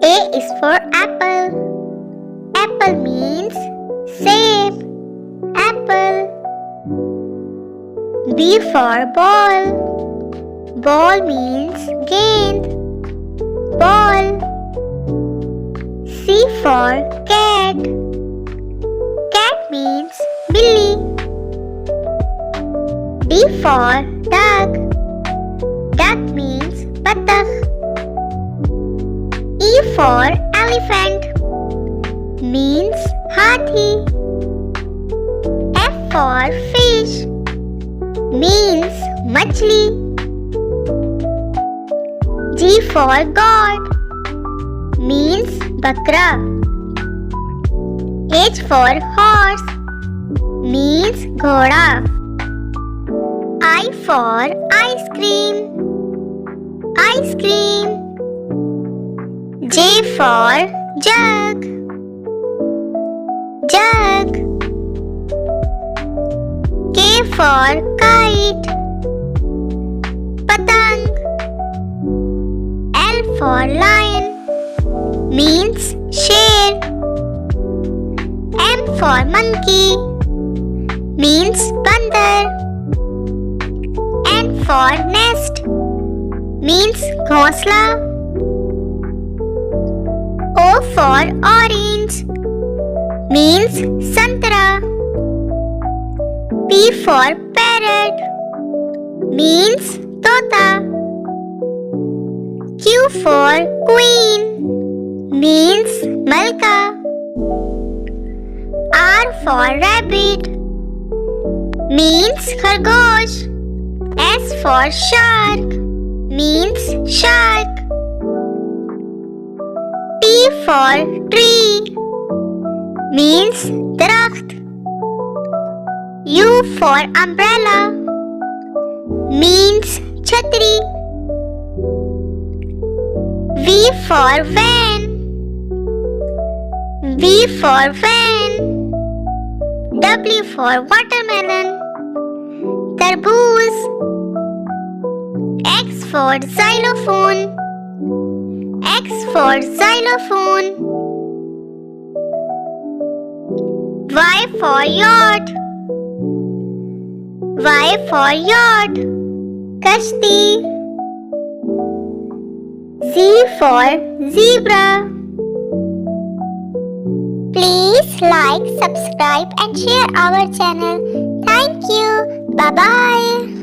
A is for apple. Apple means save. Apple. B for ball. Ball means gained. Ball. C for cat. Cat means Billy. D for duck. Duck means Battakh. E for elephant means Hathi. F for fish means Machli. G for God means Bakra. H for horse means Ghoda. I for ice cream. Ice cream. J for jug. Jug. K for kite. Patang. L for lion means sher. M for monkey means bandar. N for nest means ghosla. O for orange means santara. P for parrot means tota. Q for queen means malka. R for rabbit means khargosh. S for shark means shark. T for tree means darakht. U for umbrella means chhatri. V for van. V for van. W for watermelon. Tarboos. X for xylophone. X for xylophone. Y for yacht. Y for yacht. Kashti. Z for zebra. Please like, subscribe and share our channel. Thank you. Bye-bye.